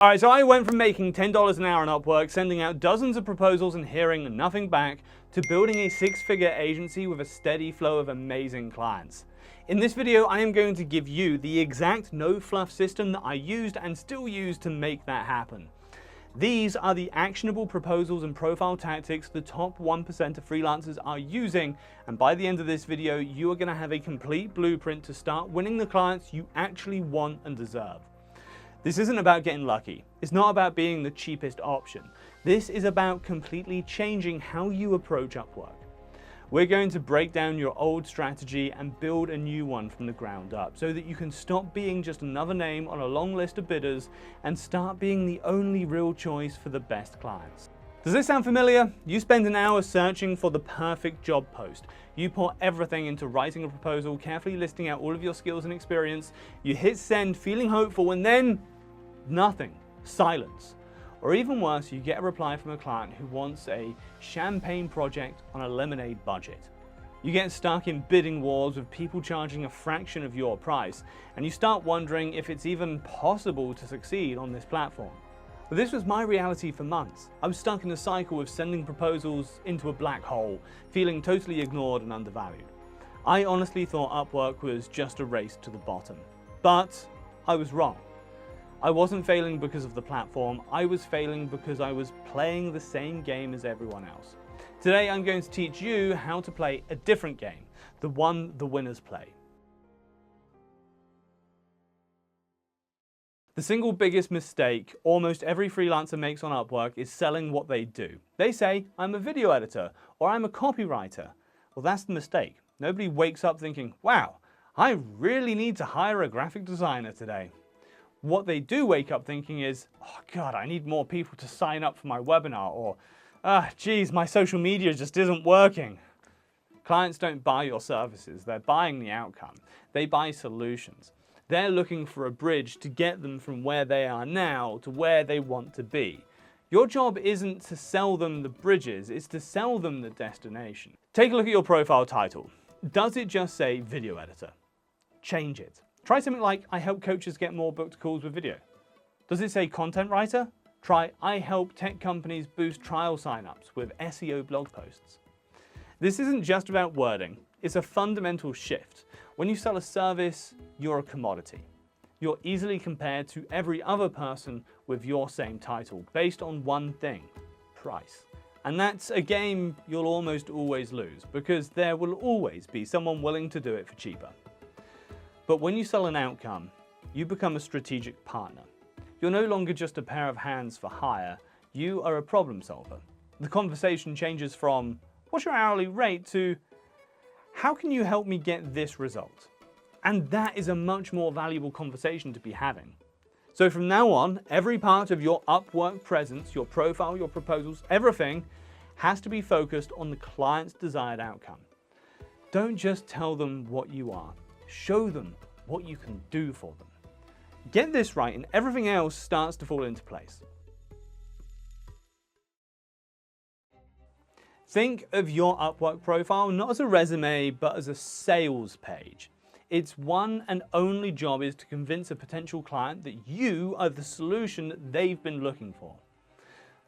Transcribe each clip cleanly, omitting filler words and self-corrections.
Alright, so I went from making $10 an hour on Upwork, sending out dozens of proposals and hearing nothing back, to building a six-figure agency with a steady flow of amazing clients. In this video, I am going to give you the exact no-fluff system that I used and still use to make that happen. These are the actionable proposals and profile tactics the top 1% of freelancers are using, and by the end of this video, you are going to have a complete blueprint to start winning the clients you actually want and deserve. This isn't about getting lucky. It's not about being the cheapest option. This is about completely changing how you approach Upwork. We're going to break down your old strategy and build a new one from the ground up so that you can stop being just another name on a long list of bidders and start being the only real choice for the best clients. Does this sound familiar? You spend an hour searching for the perfect job post. You pour everything into writing a proposal, carefully listing out all of your skills and experience. You hit send, feeling hopeful, and then nothing, silence. Or even worse, you get a reply from a client who wants a champagne project on a lemonade budget. You get stuck in bidding wars with people charging a fraction of your price, and you start wondering if it's even possible to succeed on this platform. But this was my reality for months. I was stuck in a cycle of sending proposals into a black hole, feeling totally ignored and undervalued. I honestly thought Upwork was just a race to the bottom. But I was wrong. I wasn't failing because of the platform, I was failing because I was playing the same game as everyone else. Today I'm going to teach you how to play a different game, the one the winners play. The single biggest mistake almost every freelancer makes on Upwork is selling what they do. They say, I'm a video editor, or I'm a copywriter. Well, that's the mistake. Nobody wakes up thinking, wow, I really need to hire a graphic designer today. What they do wake up thinking is, oh God, I need more people to sign up for my webinar, or, geez, my social media just isn't working. Clients don't buy your services, they're buying the outcome. They buy solutions. They're looking for a bridge to get them from where they are now to where they want to be. Your job isn't to sell them the bridges, it's to sell them the destination. Take a look at your profile title. Does it just say video editor? Change it. Try something like, I help coaches get more booked calls with video. Does it say content writer? Try, I help tech companies boost trial signups with SEO blog posts. This isn't just about wording, it's a fundamental shift. When you sell a service, you're a commodity. You're easily compared to every other person with your same title, based on one thing, price. And that's a game you'll almost always lose, because there will always be someone willing to do it for cheaper. But when you sell an outcome, you become a strategic partner. You're no longer just a pair of hands for hire, you are a problem solver. The conversation changes from, what's your hourly rate, to, how can you help me get this result? And that is a much more valuable conversation to be having. So from now on, every part of your Upwork presence, your profile, your proposals, everything has to be focused on the client's desired outcome. Don't just tell them what you are. Show them what you can do for them. Get this right and everything else starts to fall into place. Think of your Upwork profile not as a resume, but as a sales page. Its one and only job is to convince a potential client that you are the solution that they've been looking for.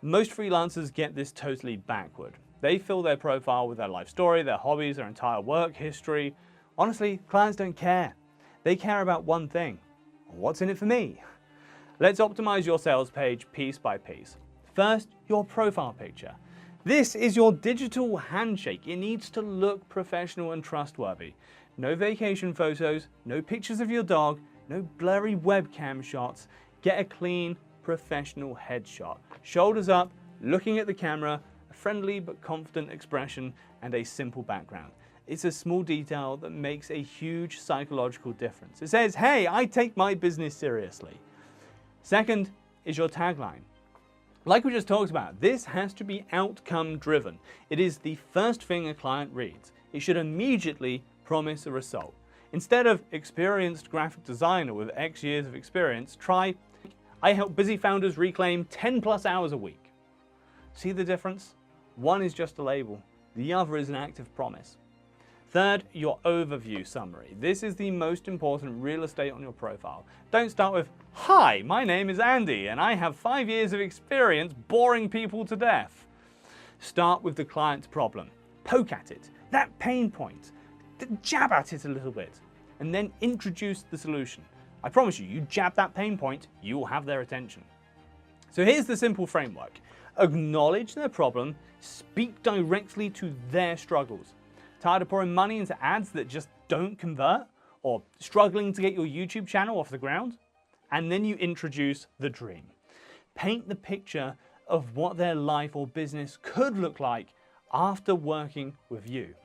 Most freelancers get this totally backward. They fill their profile with their life story, their hobbies, their entire work history. Honestly, clients don't care. They care about one thing. What's in it for me? Let's optimize your sales page piece by piece. First, your profile picture. This is your digital handshake. It needs to look professional and trustworthy. No vacation photos, no pictures of your dog, no blurry webcam shots. Get a clean, professional headshot. Shoulders up, looking at the camera, a friendly but confident expression, and a simple background. It's a small detail that makes a huge psychological difference. It says, hey, I take my business seriously. Second is your tagline. Like we just talked about, this has to be outcome driven. It is the first thing a client reads. It should immediately promise a result. Instead of experienced graphic designer with X years of experience, try, I help busy founders reclaim 10+ hours a week. See the difference? One is just a label. The other is an active promise. Third, your overview summary. This is the most important real estate on your profile. Don't start with, "Hi, my name is Andy and I have 5 years of experience boring people to death." Start with the client's problem. Poke at it, that pain point. Jab at it a little bit, and then introduce the solution. I promise you, you jab that pain point, you will have their attention. So here's the simple framework. Acknowledge their problem, speak directly to their struggles. Tired of pouring money into ads that just don't convert? Or struggling to get your YouTube channel off the ground? And then you introduce the dream. Paint the picture of what their life or business could look like after working with you.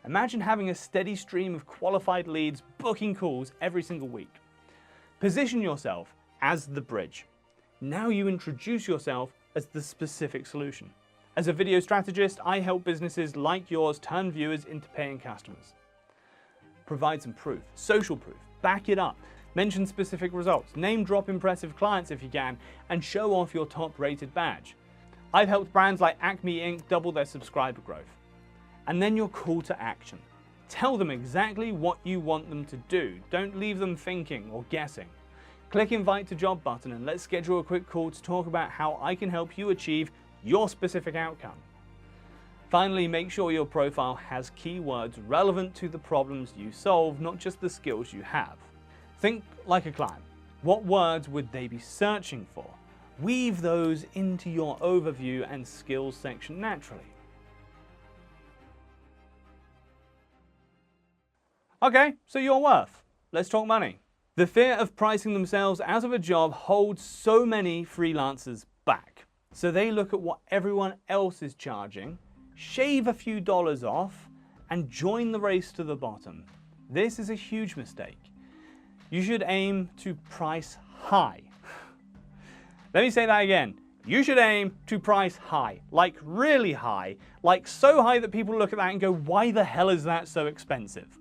Imagine having a steady stream of qualified leads booking calls every single week. Position yourself as the bridge. Now you introduce yourself as the specific solution. As a video strategist, I help businesses like yours turn viewers into paying customers. Provide some proof, social proof, back it up, mention specific results, name drop impressive clients if you can, and show off your top rated badge. I've helped brands like Acme Inc. double their subscriber growth. And then your call to action. Tell them exactly what you want them to do. Don't leave them thinking or guessing. Click Invite to Job button and let's schedule a quick call to talk about how I can help you achieve your specific outcome. Finally, make sure your profile has keywords relevant to the problems you solve, not just the skills you have. Think like a client. What words would they be searching for? Weave those into your overview and skills section naturally. Okay, so your worth. Let's talk money. The fear of pricing themselves out of a job holds so many freelancers back. So they look at what everyone else is charging, shave a few dollars off, and join the race to the bottom. This is a huge mistake. You should aim to price high. Let me say that again. You should aim to price high, like really high, like so high that people look at that and go, why the hell is that so expensive?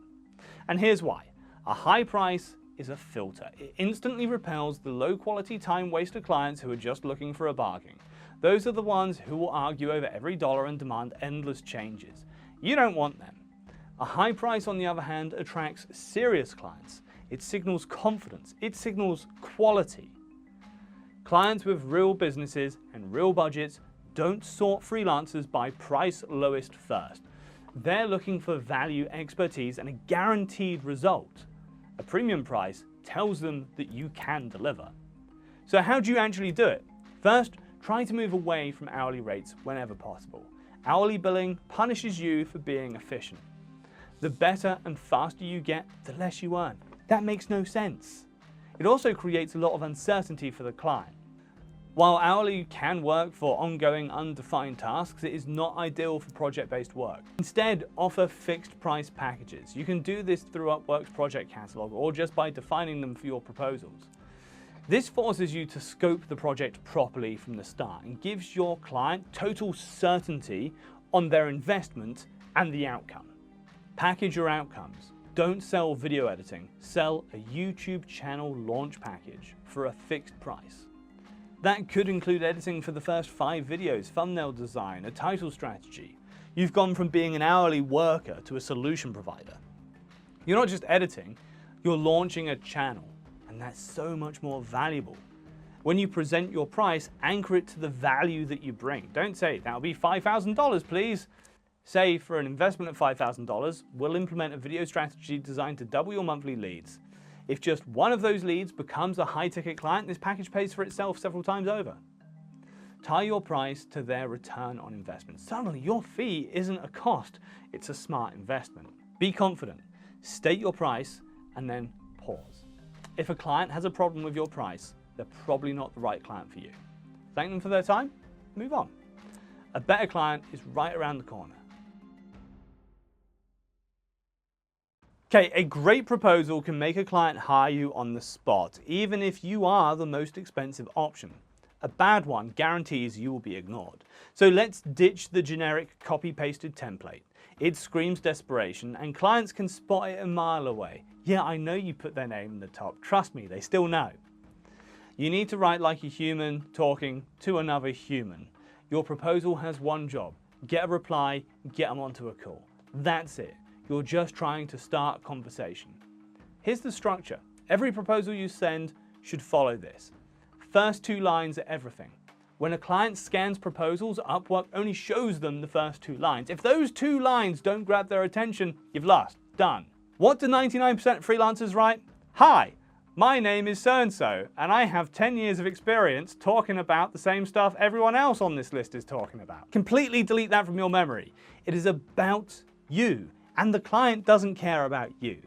And here's why. A high price is a filter. It instantly repels the low quality time waster clients who are just looking for a bargain. Those are the ones who will argue over every dollar and demand endless changes. You don't want them. A high price, on the other hand, attracts serious clients. It signals confidence. It signals quality. Clients with real businesses and real budgets don't sort freelancers by price lowest first. They're looking for value, expertise, and a guaranteed result. A premium price tells them that you can deliver. So how do you actually do it? First, try to move away from hourly rates whenever possible. Hourly billing punishes you for being efficient. The better and faster you get, the less you earn. That makes no sense. It also creates a lot of uncertainty for the client. While hourly can work for ongoing undefined tasks, it is not ideal for project-based work. Instead, offer fixed price packages. You can do this through Upwork's project catalog or just by defining them for your proposals. This forces you to scope the project properly from the start and gives your client total certainty on their investment and the outcome. Package your outcomes. Don't sell video editing. Sell a YouTube channel launch package for a fixed price. That could include editing for the first 5 videos, thumbnail design, a title strategy. You've gone from being an hourly worker to a solution provider. You're not just editing, you're launching a channel, and that's so much more valuable. When you present your price, anchor it to the value that you bring. Don't say, that'll be $5,000, please. Say, for an investment of $5,000, we'll implement a video strategy designed to double your monthly leads. If just one of those leads becomes a high-ticket client, this package pays for itself several times over. Tie your price to their return on investment. Suddenly, your fee isn't a cost, it's a smart investment. Be confident, state your price, and then pause. If a client has a problem with your price, they're probably not the right client for you. Thank them for their time, move on. A better client is right around the corner. Okay, a great proposal can make a client hire you on the spot, even if you are the most expensive option. A bad one guarantees you will be ignored. So let's ditch the generic copy-pasted template. It screams desperation, and clients can spot it a mile away. Yeah, I know you put their name in the top. Trust me, they still know. You need to write like a human talking to another human. Your proposal has one job. Get a reply, get them onto a call. That's it. You're just trying to start a conversation. Here's the structure. Every proposal you send should follow this. First 2 lines are everything. When a client scans proposals, Upwork only shows them the first 2 lines. If those 2 lines don't grab their attention, you've lost. Done. What do 99% of freelancers write? Hi, my name is so-and-so, and I have 10 years of experience talking about the same stuff everyone else on this list is talking about. Completely delete that from your memory. It is about you, and the client doesn't care about you.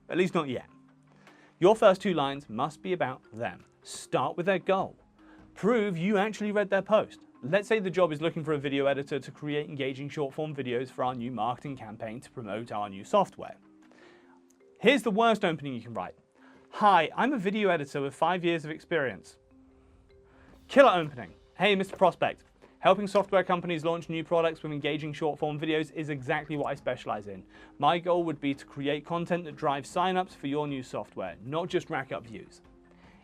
At least not yet. Your first 2 lines must be about them. Start with their goal. Prove you actually read their post. Let's say the job is looking for a video editor to create engaging short-form videos for our new marketing campaign to promote our new software. Here's the worst opening you can write. Hi, I'm a video editor with 5 years of experience. Killer opening. Hey, Mr. Prospect. Helping software companies launch new products with engaging short-form videos is exactly what I specialize in. My goal would be to create content that drives sign-ups for your new software, not just rack up views.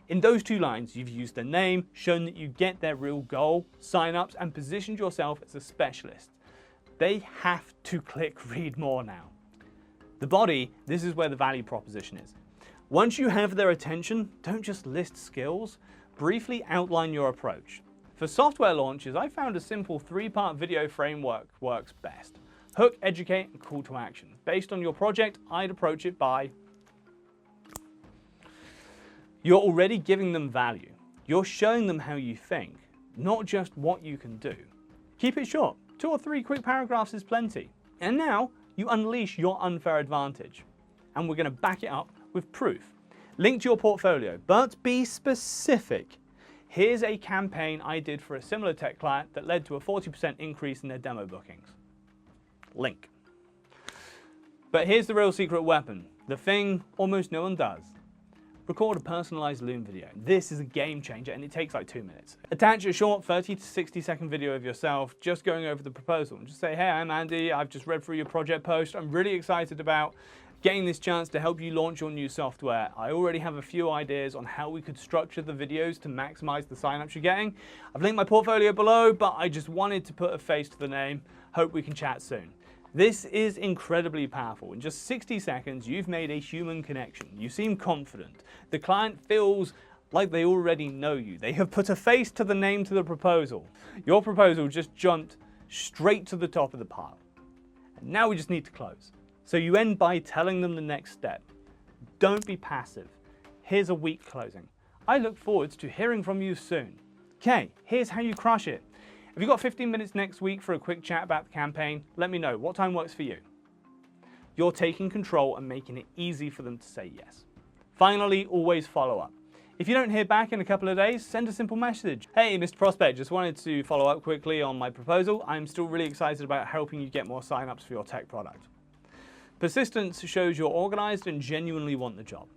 In those 2 lines, you've used their name, shown that you get their real goal, sign-ups, and positioned yourself as a specialist. They have to click read more now. The body, this is where the value proposition is. Once you have their attention, don't just list skills, briefly outline your approach. For software launches, I found a simple 3-part video framework works best. Hook, educate, and call to action. Based on your project, I'd approach it by you're already giving them value. You're showing them how you think, not just what you can do. Keep it short. 2 or 3 quick paragraphs is plenty. And now you unleash your unfair advantage. And we're going to back it up with proof. Link to your portfolio, but be specific. Here's a campaign I did for a similar tech client that led to a 40% increase in their demo bookings. Link. But here's the real secret weapon, the thing almost no one does. Record a personalized Loom video. This is a game changer and it takes like 2 minutes. Attach a short 30 to 60-second video of yourself just going over the proposal and just say, hey, I'm Andy, I've just read through your project post. I'm really excited about getting this chance to help you launch your new software. I already have a few ideas on how we could structure the videos to maximize the signups you're getting. I've linked my portfolio below, but I just wanted to put a face to the name. Hope we can chat soon. This is incredibly powerful. In just 60 seconds, you've made a human connection. You seem confident. The client feels like they already know you. They have put a face to the name to the proposal. Your proposal just jumped straight to the top of the pile. And now we just need to close. So you end by telling them the next step. Don't be passive. Here's a weak closing. I look forward to hearing from you soon. Okay, here's how you crush it. If you've got 15 minutes next week for a quick chat about the campaign, let me know. What time works for you? You're taking control and making it easy for them to say yes. Finally, always follow up. If you don't hear back in a couple of days, send a simple message. Hey, Mr. Prospect, just wanted to follow up quickly on my proposal. I'm still really excited about helping you get more signups for your tech product. Persistence shows you're organized and genuinely want the job.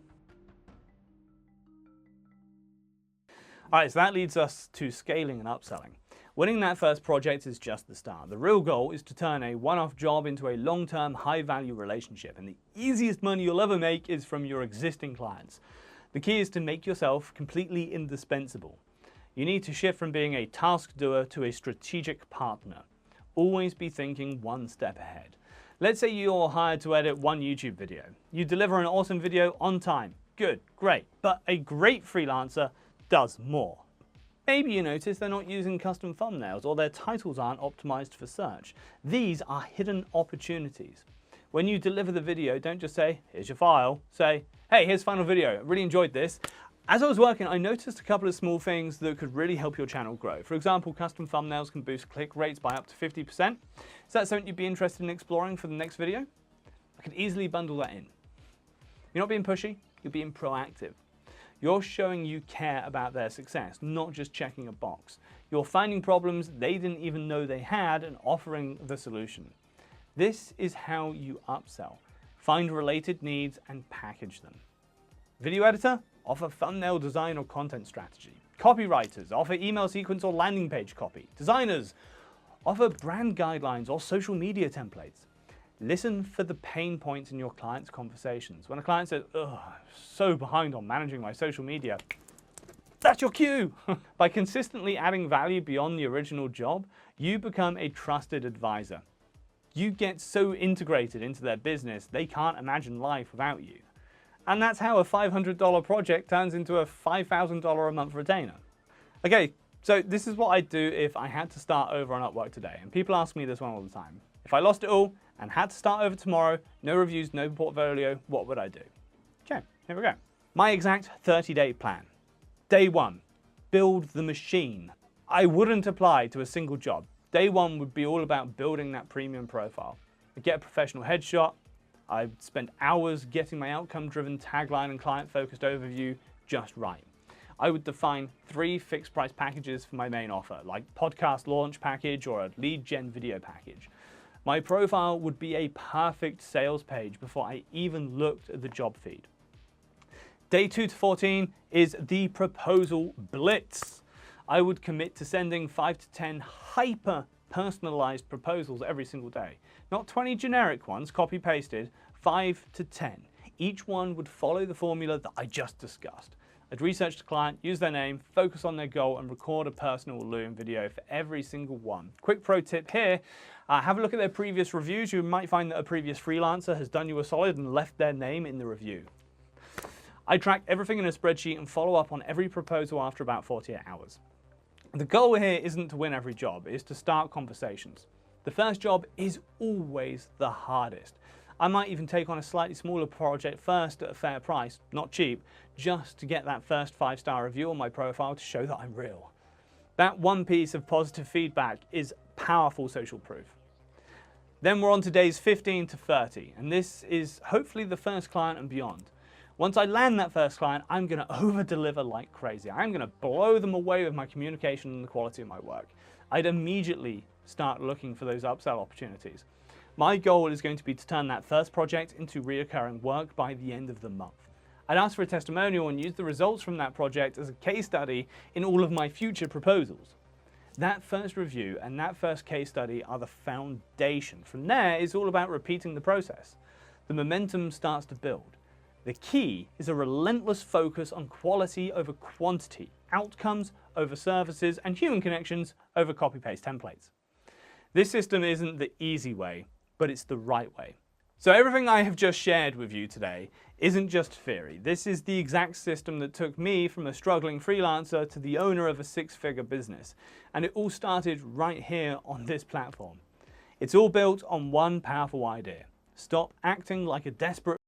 All right, so that leads us to scaling and upselling. Winning that first project is just the start. The real goal is to turn a one-off job into a long-term, high-value relationship, and the easiest money you'll ever make is from your existing clients. The key is to make yourself completely indispensable. You need to shift from being a task doer to a strategic partner. Always be thinking one step ahead. Let's say you're hired to edit one YouTube video. You deliver an awesome video on time. Good, great, but a great freelancer does more. Maybe you notice they're not using custom thumbnails or their titles aren't optimized for search. These are hidden opportunities. When you deliver the video, don't just say, here's your file. Say, hey, here's final video. I really enjoyed this. As I was working, I noticed a couple of small things that could really help your channel grow. For example, custom thumbnails can boost click rates by up to 50%. Is that something you'd be interested in exploring for the next video? I could easily bundle that in. You're not being pushy, you're being proactive. You're showing you care about their success, not just checking a box. You're finding problems they didn't even know they had and offering the solution. This is how you upsell. Find related needs and package them. Video editor? Offer thumbnail design or content strategy. Copywriters? Offer email sequence or landing page copy. Designers? Offer brand guidelines or social media templates. Listen for the pain points in your client's conversations. When a client says, ugh, I'm so behind on managing my social media, that's your cue. By consistently adding value beyond the original job, you become a trusted advisor. You get so integrated into their business, they can't imagine life without you. And that's how a $500 project turns into a $5,000 a month retainer. Okay, so this is what I'd do if I had to start over on Upwork today. And people ask me this one all the time. If I lost it all and had to start over tomorrow, no reviews, no portfolio, what would I do? Okay, here we go. My exact 30-day plan. Day 1, build the machine. I wouldn't apply to a single job. Day 1 would be all about building that premium profile. I'd get a professional headshot. I'd spend hours getting my outcome-driven tagline and client-focused overview just right. I would define 3 fixed-price packages for my main offer, like podcast launch package or a lead gen video package. My profile would be a perfect sales page before I even looked at the job feed. Day 2 to 14 is the proposal blitz. I would commit to sending 5 to 10 hyper-personalized proposals every single day. Not 20 generic ones, copy-pasted, 5 to 10. Each one would follow the formula that I just discussed. I'd research the client, use their name, focus on their goal, and record a personal Loom video for every single one. Quick pro tip here, have a look at their previous reviews. You might find that a previous freelancer has done you a solid and left their name in the review. I track everything in a spreadsheet and follow up on every proposal after about 48 hours. The goal here isn't to win every job, it's to start conversations. The first job is always the hardest. I might even take on a slightly smaller project first at a fair price, not cheap, just to get that first 5-star review on my profile to show that I'm real. That one piece of positive feedback is powerful social proof. Then we're on to days 15 to 30, and this is hopefully the first client and beyond. Once I land that first client, I'm going to over-deliver like crazy. I'm going to blow them away with my communication and the quality of my work. I'd immediately start looking for those upsell opportunities. My goal is going to be to turn that first project into reoccurring work by the end of the month. I'd ask for a testimonial and use the results from that project as a case study in all of my future proposals. That first review and that first case study are the foundation. From there, it's all about repeating the process. The momentum starts to build. The key is a relentless focus on quality over quantity, outcomes over services, and human connections over copy-paste templates. This system isn't the easy way, but it's the right way. So everything I have just shared with you today isn't just theory. This is the exact system that took me from a struggling freelancer to the owner of a 6-figure business. And it all started right here on this platform. It's all built on one powerful idea. Stop acting like a desperate